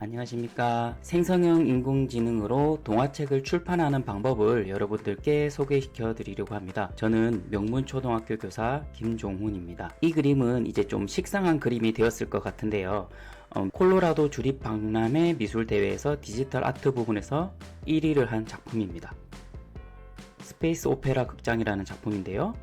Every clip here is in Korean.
안녕하십니까. 생성형 인공지능으로 동화책을 출판하는 방법을 여러분들께 소개시켜 드리려고 합니다. 저는 명문초등학교 교사 김종훈입니다. 이 그림은 이제 좀 식상한 그림이 되었을 것 같은데요. 콜로라도 주립박람회 미술대회에서 디지털 아트 부분에서 1위를 한 작품입니다. 스페이스 오페라 극장이라는 작품인데요.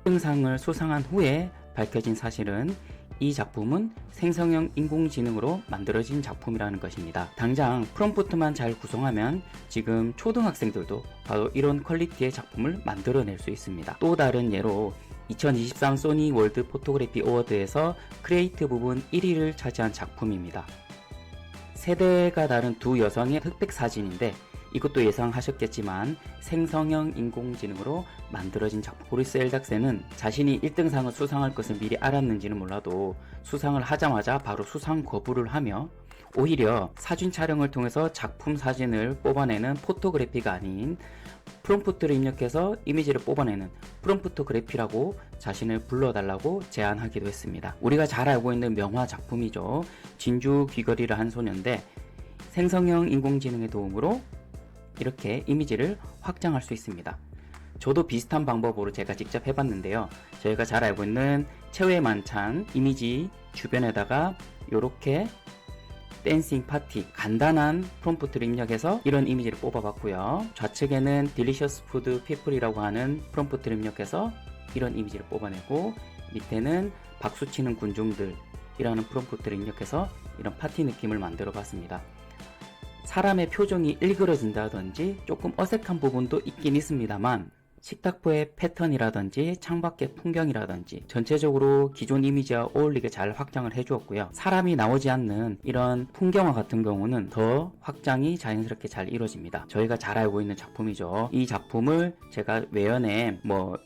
1등상을 수상한 후에 밝혀진 사실은 이 작품은 생성형 인공지능으로 만들어진 작품이라는 것입니다. 당장 프롬프트만 잘 구성하면 지금 초등학생들도 바로 이런 퀄리티의 작품을 만들어낼 수 있습니다. 또 다른 예로 2023 소니 월드 포토그래피 어워드에서 크리에이트 부분 1위를 차지한 작품입니다. 세대가 다른 두 여성의 흑백 사진인데 이것도 예상하셨겠지만 생성형 인공지능으로 만들어진 작품. 보리스 엘닥센은 자신이 1등상을 수상할 것을 미리 알았는지는 몰라도 수상을 하자마자 바로 수상 거부를 하며 오히려 사진 촬영을 통해서 작품 사진을 뽑아내는 포토그래피가 아닌 프롬프트를 입력해서 이미지를 뽑아내는 프롬프트그래피라고 자신을 불러달라고 제안하기도 했습니다. 우리가 잘 알고 있는 명화 작품이죠. 진주 귀걸이를 한 소녀인데 생성형 인공지능의 도움으로 이렇게 이미지를 확장할 수 있습니다. 저도 비슷한 방법으로 제가 직접 해봤는데요. 저희가 잘 알고 있는 최후의 만찬 이미지 주변에다가 이렇게 댄싱 파티 간단한 프롬프트를 입력해서 이런 이미지를 뽑아봤고요. 좌측에는 딜리셔스 푸드 피플이라고 하는 프롬프트를 입력해서 이런 이미지를 뽑아내고 밑에는 박수치는 군중들 이라는 프롬프트를 입력해서 이런 파티 느낌을 만들어 봤습니다. 사람의 표정이 일그러진다든지 조금 어색한 부분도 있긴 있습니다만 식탁보의 패턴이라든지 창밖의 풍경이라든지 전체적으로 기존 이미지와 어울리게 잘 확장을 해주었고요. 사람이 나오지 않는 이런 풍경화 같은 경우는 더 확장이 자연스럽게 잘 이루어집니다. 저희가 잘 알고 있는 작품이죠. 이 작품을 제가 외연에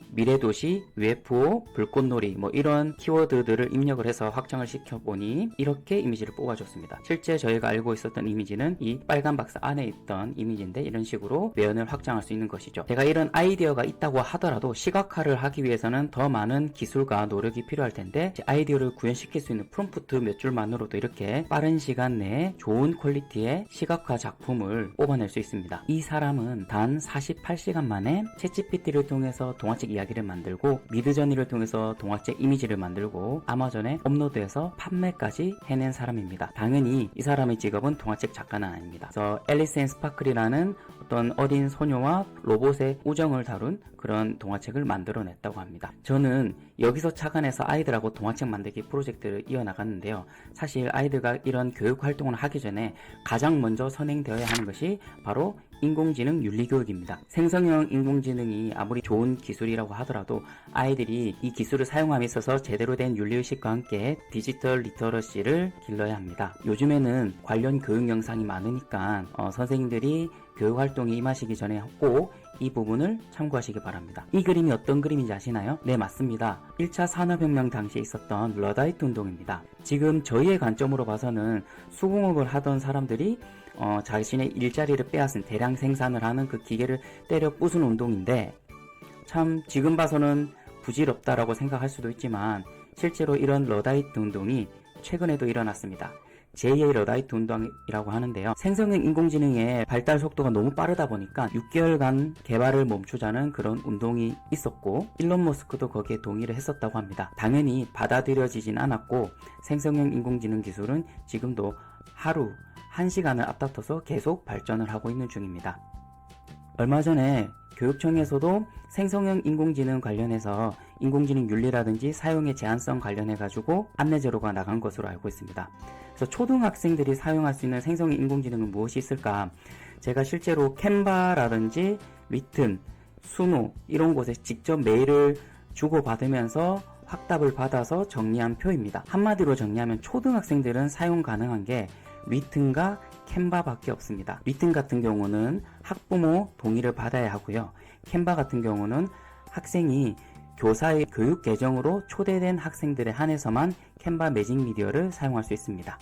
미래도시, UFO, 불꽃놀이 이런 키워드들을 입력을 해서 확장을 시켜보니 이렇게 이미지를 뽑아줬습니다. 실제 저희가 알고 있었던 이미지는 이 빨간 박스 안에 있던 이미지인데 이런 식으로 외연을 확장할 수 있는 것이죠. 제가 이런 아이디어가 있다고 하더라도 시각화를 하기 위해서는 더 많은 기술과 노력이 필요할 텐데 아이디어를 구현시킬 수 있는 프롬프트 몇 줄만으로도 이렇게 빠른 시간 내에 좋은 퀄리티의 시각화 작품을 뽑아낼 수 있습니다. 이 사람은 단 48시간 만에 챗GPT를 통해서 동화책 이야기를 만들고 미드저니를 통해서 동화책 이미지를 만들고 아마존에 업로드해서 판매까지 해낸 사람입니다. 당연히 이 사람의 직업은 동화책 작가는 아닙니다. 그래서 앨리스 앤 스파클이라는 어떤 어린 소녀와 로봇의 우정을 다룬 그런 동화책을 만들어냈다고 합니다. 저는 여기서 착안해서 아이들하고 동화책 만들기 프로젝트를 이어나갔는데요. 사실 아이들과 이런 교육 활동을 하기 전에 가장 먼저 선행되어야 하는 것이 바로 인공지능 윤리교육입니다. 생성형 인공지능이 아무리 좋은 기술이라고 하더라도 아이들이 이 기술을 사용함에 있어서 제대로 된 윤리의식과 함께 디지털 리터러시를 길러야 합니다. 요즘에는 관련 교육 영상이 많으니까 선생님들이 교육활동에 임하시기 전에 꼭 이 부분을 참고하시기 바랍니다. 이 그림이 어떤 그림인지 아시나요? 네, 맞습니다. 1차 산업혁명 당시에 있었던 러다이트 운동입니다. 지금 저희의 관점으로 봐서는 수공업을 하던 사람들이 자신의 일자리를 빼앗은 대량 생산을 하는 그 기계를 때려 부순 운동인데 참 지금 봐서는 부질없다라고 생각할 수도 있지만 실제로 이런 러다이트 운동이 최근에도 일어났습니다. 제2의 러다이트 운동이라고 하는데요. 생성형 인공지능의 발달 속도가 너무 빠르다 보니까 6개월간 개발을 멈추자는 그런 운동이 있었고 일론 머스크도 거기에 동의를 했었다고 합니다. 당연히 받아들여지진 않았고 생성형 인공지능 기술은 지금도 하루 1시간을 앞다퉈서 계속 발전을 하고 있는 중입니다. 얼마 전에 교육청에서도 생성형 인공지능 관련해서 인공지능 윤리라든지 사용의 제한성 관련해가지고 안내자료가 나간 것으로 알고 있습니다. 그래서 초등학생들이 사용할 수 있는 생성형 인공지능은 무엇이 있을까? 제가 실제로 캔바라든지 위튼, 수노 이런 곳에 직접 메일을 주고받으면서 확답을 받아서 정리한 표입니다. 한마디로 정리하면 초등학생들은 사용 가능한 게 위튼과 캔바밖에 없습니다. 위튼 같은 경우는 학부모 동의를 받아야 하고요. 캔바 같은 경우는 학생이 교사의 교육 계정으로 초대된 학생들에 한해서만 캔바 매직 미디어를 사용할 수 있습니다.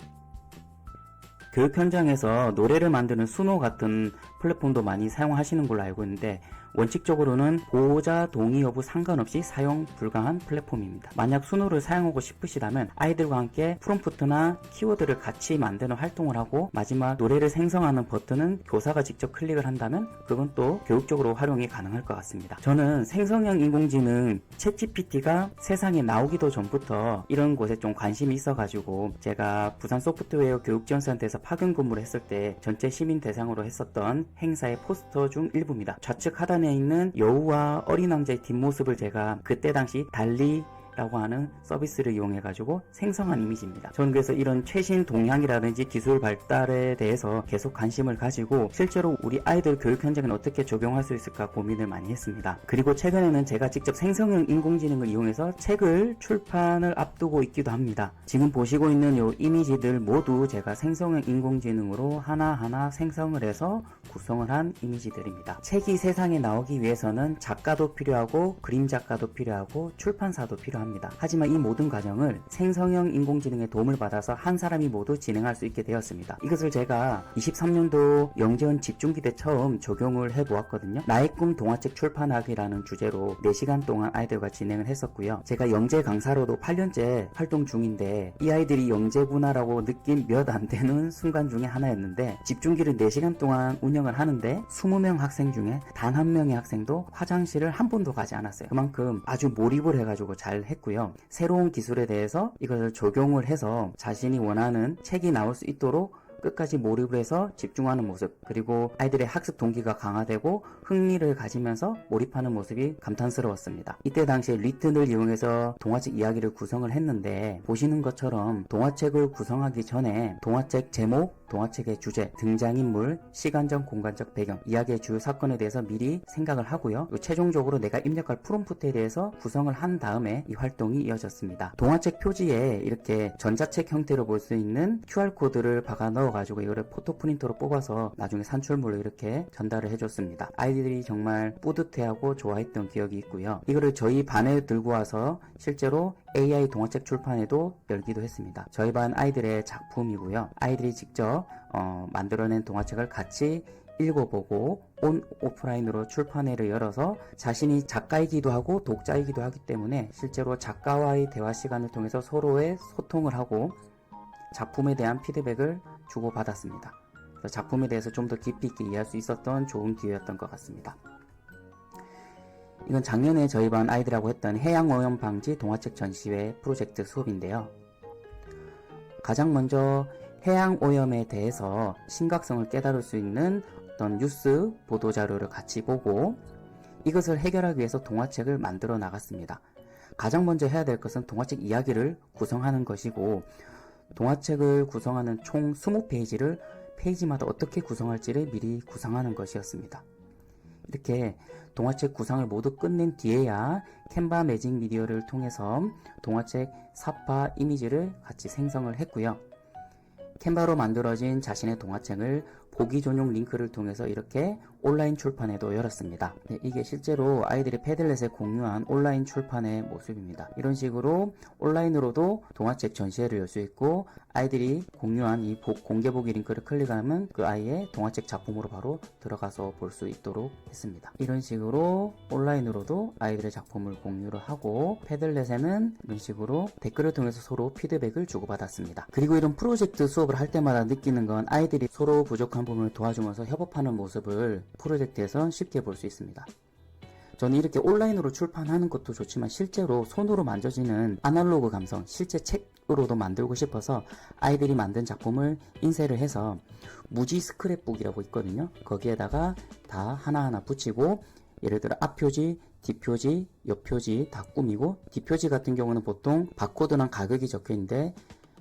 교육 현장에서 노래를 만드는 수노 같은 플랫폼도 많이 사용하시는 걸로 알고 있는데 원칙적으로는 보호자 동의 여부 상관없이 사용 불가한 플랫폼입니다. 만약 순우를 사용하고 싶으시다면 아이들과 함께 프롬프트나 키워드를 같이 만드는 활동을 하고 마지막 노래를 생성하는 버튼은 교사가 직접 클릭을 한다면 그건 또 교육적으로 활용이 가능할 것 같습니다. 저는 생성형 인공지능 챗GPT가 세상에 나오기도 전부터 이런 곳에 좀 관심이 있어가지고 제가 부산 소프트웨어 교육지원센터에서 파견 근무를 했을 때 전체 시민 대상으로 했었던 행사의 포스터 중 일부입니다. 좌측 하단에 있는 여우와 어린 왕자의 뒷모습을 제가 그때 당시 달리 라고 하는 서비스를 이용해 가지고 생성한 이미지입니다. 저는 그래서 이런 최신 동향이라든지 기술 발달에 대해서 계속 관심을 가지고 실제로 우리 아이들 교육 현장에 어떻게 적용할 수 있을까 고민을 많이 했습니다. 그리고 최근에는 제가 직접 생성형 인공지능을 이용해서 책을 출판을 앞두고 있기도 합니다. 지금 보시고 있는 이 이미지들 모두 제가 생성형 인공지능으로 하나하나 생성을 해서 구성을 한 이미지들입니다. 책이 세상에 나오기 위해서는 작가도 필요하고 그림 작가도 필요하고 출판사도 필요합니다. 하지만 이 모든 과정을 생성형 인공지능의 도움을 받아서 한 사람이 모두 진행할 수 있게 되었습니다. 이것을 제가 23년도 영재원 집중기 때 처음 적용을 해보았거든요. 나의 꿈 동화책 출판하기라는 주제로 4시간 동안 아이들과 진행을 했었고요. 제가 영재 강사로도 8년째 활동 중인데 이 아이들이 영재구나라고 느낀 몇 안 되는 순간 중에 하나였는데 집중기를 4시간 동안 운영을 하는데 20명 학생 중에 단 한 명의 학생도 화장실을 한 번도 가지 않았어요. 그만큼 아주 몰입을 해가지고 잘 했고요. 새로운 기술에 대해서 이것을 적용을 해서 자신이 원하는 책이 나올 수 있도록 끝까지 몰입을 해서 집중하는 모습, 그리고 아이들의 학습 동기가 강화되고 흥미를 가지면서 몰입하는 모습이 감탄스러웠습니다. 이때 당시에 리튼을 이용해서 동화책 이야기를 구성을 했는데 보시는 것처럼 동화책을 구성하기 전에 동화책 제목, 동화책의 주제, 등장인물, 시간적, 공간적 배경, 이야기의 주요 사건에 대해서 미리 생각을 하고요. 최종적으로 내가 입력할 프롬프트에 대해서 구성을 한 다음에 이 활동이 이어졌습니다. 동화책 표지에 이렇게 전자책 형태로 볼 수 있는 QR코드를 박아 넣어가지고 이거를 포토 프린터로 뽑아서 나중에 산출물로 이렇게 전달을 해줬습니다. 아이들이 정말 뿌듯해하고 좋아했던 기억이 있고요. 이거를 저희 반에 들고 와서 실제로 AI 동화책 출판에도 열기도 했습니다. 저희 반 아이들의 작품이고요. 아이들이 직접 만들어낸 동화책을 같이 읽어보고 오프라인으로 출판회를 열어서 자신이 작가이기도 하고 독자이기도 하기 때문에 실제로 작가와의 대화 시간을 통해서 서로의 소통을 하고 작품에 대한 피드백을 주고받았습니다. 그래서 작품에 대해서 좀 더 깊이 있게 이해할 수 있었던 좋은 기회였던 것 같습니다. 이건 작년에 저희 반 아이들하고 했던 해양오염 방지 동화책 전시회 프로젝트 수업인데요. 가장 먼저 해양오염에 대해서 심각성을 깨달을 수 있는 어떤 뉴스 보도자료를 같이 보고 이것을 해결하기 위해서 동화책을 만들어 나갔습니다. 가장 먼저 해야 될 것은 동화책 이야기를 구성하는 것이고 동화책을 구성하는 총 20페이지를 페이지마다 어떻게 구성할지를 미리 구상하는 것이었습니다. 이렇게 동화책 구상을 모두 끝낸 뒤에야 캔바 매직 미디어를 통해서 동화책 사파 이미지를 같이 생성을 했고요. 캔바로 만들어진 자신의 동화책을 보기 전용 링크를 통해서 이렇게 온라인 출판회도 열었습니다. 네, 이게 실제로 아이들이 패들렛에 공유한 온라인 출판의 모습입니다. 이런 식으로 온라인으로도 동화책 전시회를 열 수 있고 아이들이 공유한 이 공개 보기 링크를 클릭하면 그 아이의 동화책 작품으로 바로 들어가서 볼 수 있도록 했습니다. 이런 식으로 온라인으로도 아이들의 작품을 공유를 하고 패들렛에는 이런 식으로 댓글을 통해서 서로 피드백을 주고받았습니다. 그리고 이런 프로젝트 수업을 할 때마다 느끼는 건 아이들이 서로 부족한 부분을 도와주면서 협업하는 모습을 프로젝트에서 쉽게 볼 수 있습니다. 저는 이렇게 온라인으로 출판하는 것도 좋지만 실제로 손으로 만져지는 아날로그 감성, 실제 책으로도 만들고 싶어서 아이들이 만든 작품을 인쇄를 해서 무지 스크랩북이라고 있거든요. 거기에다가 다 하나하나 붙이고 예를 들어 앞표지, 뒷표지, 옆표지 다 꾸미고 뒷표지 같은 경우는 보통 바코드랑 가격이 적혀 있는데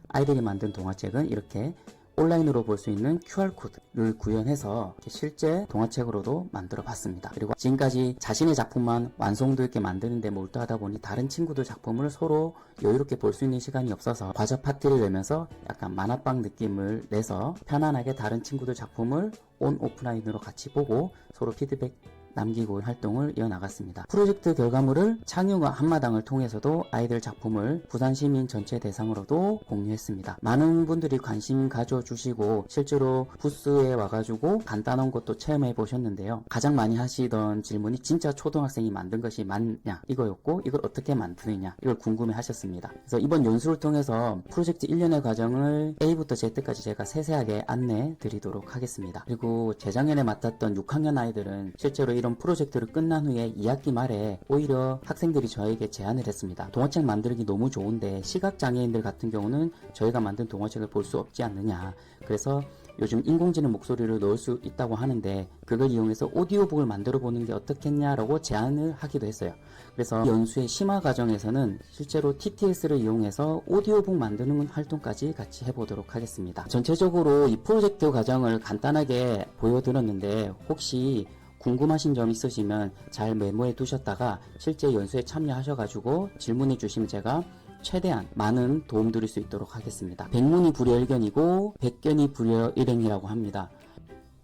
아이들이 만든 동화책은 이렇게 온라인으로 볼 수 있는 QR코드를 구현해서 실제 동화책으로도 만들어 봤습니다. 그리고 지금까지 자신의 작품만 완성도 있게 만드는데 몰두하다 보니 다른 친구들 작품을 서로 여유롭게 볼 수 있는 시간이 없어서 과자 파티를 내면서 약간 만화방 느낌을 내서 편안하게 다른 친구들 작품을 오프라인으로 같이 보고 서로 피드백 남기고 활동을 이어나갔습니다. 프로젝트 결과물을 창의과 한마당을 통해서도 아이들 작품을 부산 시민 전체 대상으로도 공유했습니다. 많은 분들이 관심 가져주시고 실제로 부스에 와가지고 간단한 것도 체험해 보셨는데요. 가장 많이 하시던 질문이 진짜 초등학생이 만든 것이 맞냐 이거였고, 이걸 어떻게 만드느냐 이걸 궁금해 하셨습니다. 그래서 이번 연수를 통해서 프로젝트 1년의 과정을 A부터 Z까지 제가 세세하게 안내 드리도록 하겠습니다. 그리고 재작년에 맡았던 6학년 아이들은 실제로 이런 프로젝트를 끝난 후에 2학기 말에 오히려 학생들이 저에게 제안을 했습니다. 동화책 만들기 너무 좋은데 시각장애인들 같은 경우는 저희가 만든 동화책을 볼 수 없지 않느냐, 그래서 요즘 인공지능 목소리를 넣을 수 있다고 하는데 그걸 이용해서 오디오북을 만들어 보는 게 어떻겠냐라고 제안을 하기도 했어요. 그래서 연수의 심화 과정에서는 실제로 TTS를 이용해서 오디오북 만드는 활동까지 같이 해보도록 하겠습니다. 전체적으로 이 프로젝트 과정을 간단하게 보여드렸는데 혹시 궁금하신 점 있으시면 잘 메모해 두셨다가 실제 연수에 참여하셔가지고 질문해 주시면 제가 최대한 많은 도움 드릴 수 있도록 하겠습니다. 100문이 불여일견이고 100견이 불여일행이라고 합니다.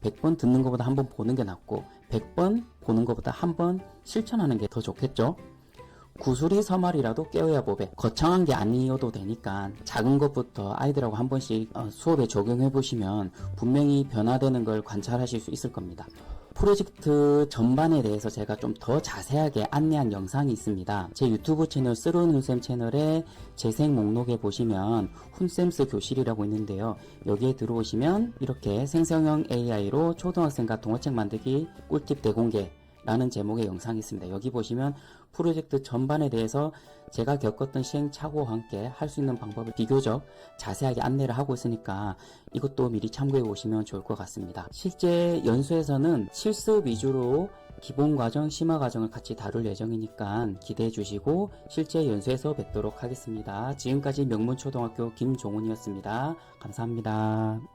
100번 듣는 것보다 한 번 보는 게 낫고 100번 보는 것보다 한 번 실천하는 게 더 좋겠죠. 구슬이 서말이라도 깨어야 보배. 거창한 게 아니어도 되니까 작은 것부터 아이들하고 한 번씩 수업에 적용해 보시면 분명히 변화되는 걸 관찰하실 수 있을 겁니다. 프로젝트 전반에 대해서 제가 좀 더 자세하게 안내한 영상이 있습니다. 제 유튜브 채널 쓰론 훈쌤 채널에 재생 목록에 보시면 훈쌤스 교실이라고 있는데요. 여기에 들어오시면 이렇게 생성형 AI로 초등학생과 동화책 만들기 꿀팁 대공개 라는 제목의 영상이 있습니다. 여기 보시면 프로젝트 전반에 대해서 제가 겪었던 시행착오와 함께 할 수 있는 방법을 비교적 자세하게 안내를 하고 있으니까 이것도 미리 참고해 보시면 좋을 것 같습니다. 실제 연수에서는 실습 위주로 기본과정, 심화과정을 같이 다룰 예정이니까 기대해 주시고 실제 연수에서 뵙도록 하겠습니다. 지금까지 명문초등학교 김종훈이었습니다. 감사합니다.